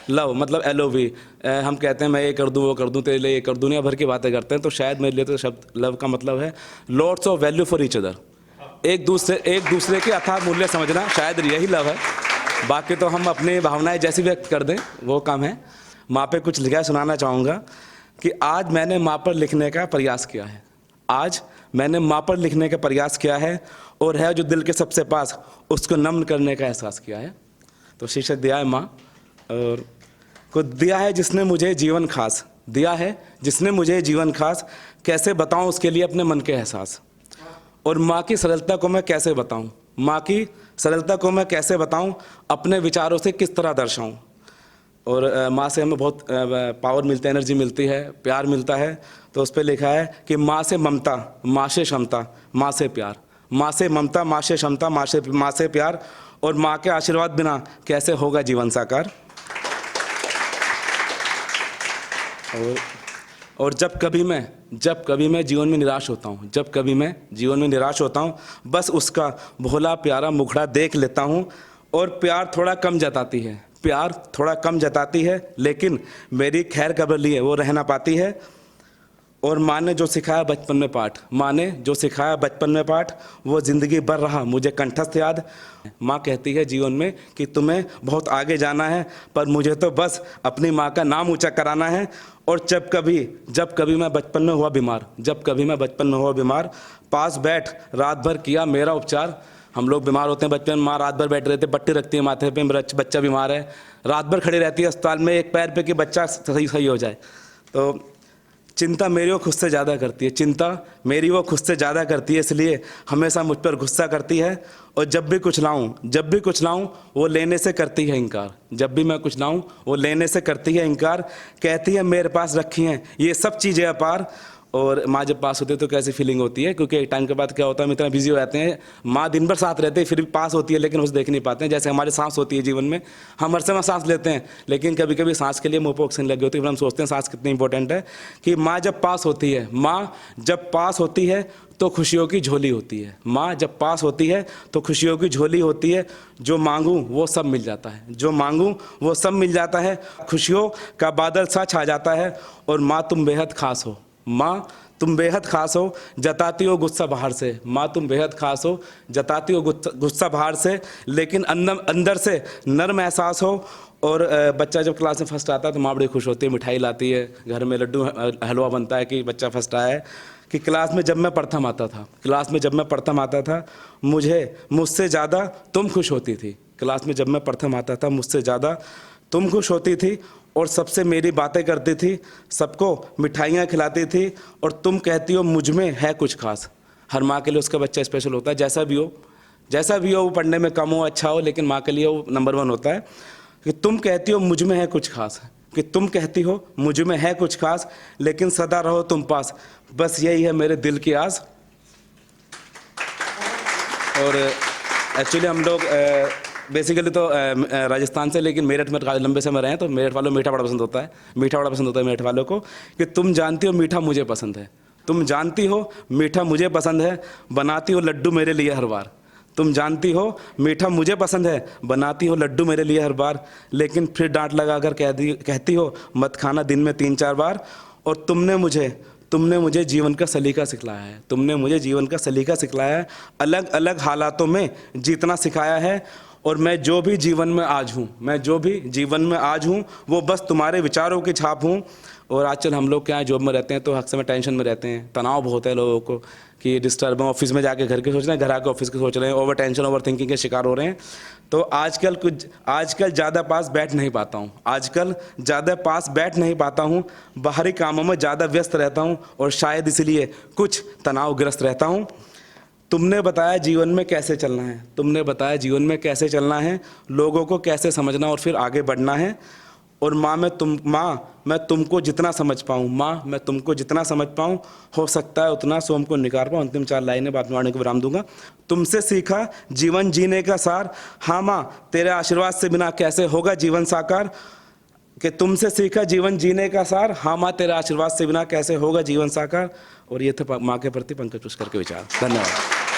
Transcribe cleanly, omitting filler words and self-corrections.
Love मतलब LOV, हम कहते हैं मैं ये कर दूँ वो कर दूँ तेरे लिए ये कर, दुनिया भर की बातें करते हैं। तो शायद मेरे लिए तो शब्द लव का मतलब है lots of value for each other, एक दूसरे के अथाह मूल्य समझना, शायद यही लव है। बाकी तो हम अपनी भावनाएं जैसी व्यक्त कर दें वो काम है। माँ पे कुछ लिखा सुनाना चाहूँगा कि आज मैंने माँ पर लिखने का प्रयास किया है, आज मैंने माँ पर लिखने का प्रयास किया है, और है जो दिल के सबसे पास उसको नम्न करने का एहसास किया है। तो शीर्षक दिया है माँ, और को दिया है जिसने मुझे जीवन खास, दिया है जिसने मुझे जीवन खास, कैसे बताऊँ उसके लिए अपने मन के एहसास, और माँ की सरलता को मैं कैसे बताऊँ, माँ की सरलता को मैं कैसे बताऊँ, अपने विचारों से किस तरह दर्शाऊँ। और माँ से हमें बहुत पावर मिलती है, एनर्जी मिलती है, प्यार मिलता है। तो उस पर लिखा है कि माँ से ममता, माँ से क्षमता, माँ से प्यार, माँ से ममता, माँ से क्षमता, माँ से प्यार, और माँ के आशीर्वाद बिना कैसे होगा जीवन साकार। और जब कभी मैं जीवन में निराश होता हूँ, जब कभी मैं जीवन में निराश होता हूँ, बस उसका भोला प्यारा मुखड़ा देख लेता हूँ, और प्यार थोड़ा कम जताती है, प्यार थोड़ा कम जताती है, लेकिन मेरी खैर खबर लिए वो रह ना पाती है। और माँ ने जो सिखाया बचपन में पाठ, माँ ने जो सिखाया बचपन में पाठ, वो ज़िंदगी भर रहा मुझे कंठस्थ याद। माँ कहती है जीवन में कि तुम्हें बहुत आगे जाना है, पर मुझे तो बस अपनी माँ का नाम ऊंचा कराना है। और जब कभी मैं बचपन में हुआ बीमार, जब कभी मैं बचपन में हुआ बीमार, पास बैठ रात भर किया मेरा उपचार। हम लोग बीमार होते हैं बचपन में, माँ रात भर बैठ रहते, पट्टी रखती है माथे पे, बच्चा बीमार है, रात भर खड़ी रहती है अस्पताल में एक पैर पे कि बच्चा सही हो जाए। तो चिंता मेरी वो खुद से ज़्यादा करती है, चिंता मेरी वो खुद से ज़्यादा करती है, इसलिए हमेशा मुझ पर गुस्सा करती है। और जब भी कुछ लाऊं वो लेने से करती है इनकार, जब भी मैं कुछ लाऊं वो लेने से करती है इनकार। कहती है मेरे पास रखी हैं ये सब चीज़ें अपार। और माँ जब पास होती है तो कैसी फीलिंग होती है, क्योंकि एक टाइम के बाद क्या होता है हम इतना बिजी हो जाते हैं, माँ दिन भर साथ रहते हैं फिर भी पास होती है लेकिन उसे देख नहीं पाते हैं। जैसे हमारी सांस होती है जीवन में, हम हर समय सांस लेते हैं लेकिन कभी कभी सांस के लिए मुँह पे ऑक्सीजन लगी होती है, फिर हम सोचते हैं सांस कितनी इंपॉर्टेंट है। कि माँ जब पास होती है, माँ जब पास होती है तो खुशियों की झोली होती है, माँ जब पास होती है तो खुशियों की झोली होती है। जो मांगूँ वो सब मिल जाता है, जो मांगूँ वो सब मिल जाता है, खुशियों का बादल सा छा जाता है। और माँ तुम बेहद खास हो, माँ तुम बेहद खास हो, जताती हो गुस्सा बाहर से, माँ तुम बेहद खास हो, जताती हो गुस्सा बाहर से, लेकिन अंदर से नर्म एहसास हो। और बच्चा जब क्लास में फर्स्ट आता है तो माँ बड़ी खुश होती है, मिठाई लाती है, घर में लड्डू हलवा बनता है कि बच्चा फर्स्ट आया है। कि क्लास में जब मैं प्रथम आता था, मुझसे ज़्यादा तुम खुश होती थी, क्लास में जब मैं प्रथम आता था मुझसे ज़्यादा तुम खुश होती थी, और सबसे मेरी बातें करती थी, सबको मिठाइयाँ खिलाती थी। और तुम कहती हो मुझ में है कुछ खास। हर माँ के लिए उसका बच्चा स्पेशल होता है, जैसा भी हो वो पढ़ने में कम हो अच्छा हो, लेकिन माँ के लिए वो नंबर 1 होता है। कि तुम कहती हो मुझ में है कुछ खास, कि तुम कहती हो मुझ में है कुछ खास, लेकिन सदा रहो तुम पास, बस यही है मेरे दिल की आस। और एक्चुअली हम लोग बेसिकली तो राजस्थान से, लेकिन मेरठ में लंबे समय रहे हैं, तो मेरठ वालों को मीठा बड़ा पसंद होता है, मेरठ वालों को। कि तुम जानती हो मीठा मुझे पसंद है, तुम जानती हो मीठा मुझे पसंद है, बनाती हो लड्डू मेरे लिए हर बार। तुम जानती हो मीठा मुझे पसंद है, बनाती हो लड्डू मेरे लिए हर बार, लेकिन फिर डांट लगा कर कहती हो मत खाना दिन में 3-4 बार। और तुमने मुझे जीवन का सलीका सिखलाया है, तुमने मुझे जीवन का सलीका सिखलाया है, अलग अलग हालातों में जीतना सिखाया है। और मैं जो भी जीवन में आज हूँ वो बस तुम्हारे विचारों की छाप हूँ। और आजकल हम लोग क्या है, जॉब में रहते हैं तो हर समय टेंशन में रहते हैं, तनाव बहुत है लोगों को कि डिस्टर्ब है, ऑफिस में जाके घर के सोच रहे हैं, घर आके ऑफिस के सोच रहे हैं, ओवर टेंशन ओवर थिंकिंग के शिकार हो रहे हैं। तो आजकल ज़्यादा पास बैठ नहीं पाता हूँ, बाहरी कामों में ज़्यादा व्यस्त रहता हूँ, और शायद इसलिए कुछ तनावग्रस्त रहता हूँ। तुमने बताया जीवन में कैसे चलना है, लोगों को कैसे समझना और फिर आगे बढ़ना है। और माँ मैं तुमको जितना समझ पाऊँ, हो सकता है उतना सोम को निकाल पाऊँ। अंतिम 4 लाइनें, बाद में वाणी को विराम दूंगा। तुमसे सीखा जीवन जीने का सार, हाँ माँ तेरे आशीर्वाद से बिना कैसे होगा जीवन साकार। कि तुमसे सीखा जीवन जीने का सार, हाँ माँ तेरे आशीर्वाद से बिना कैसे होगा जीवन साकार। और ये थे माँ के प्रति पंकज पुष्कर के विचार। धन्यवाद।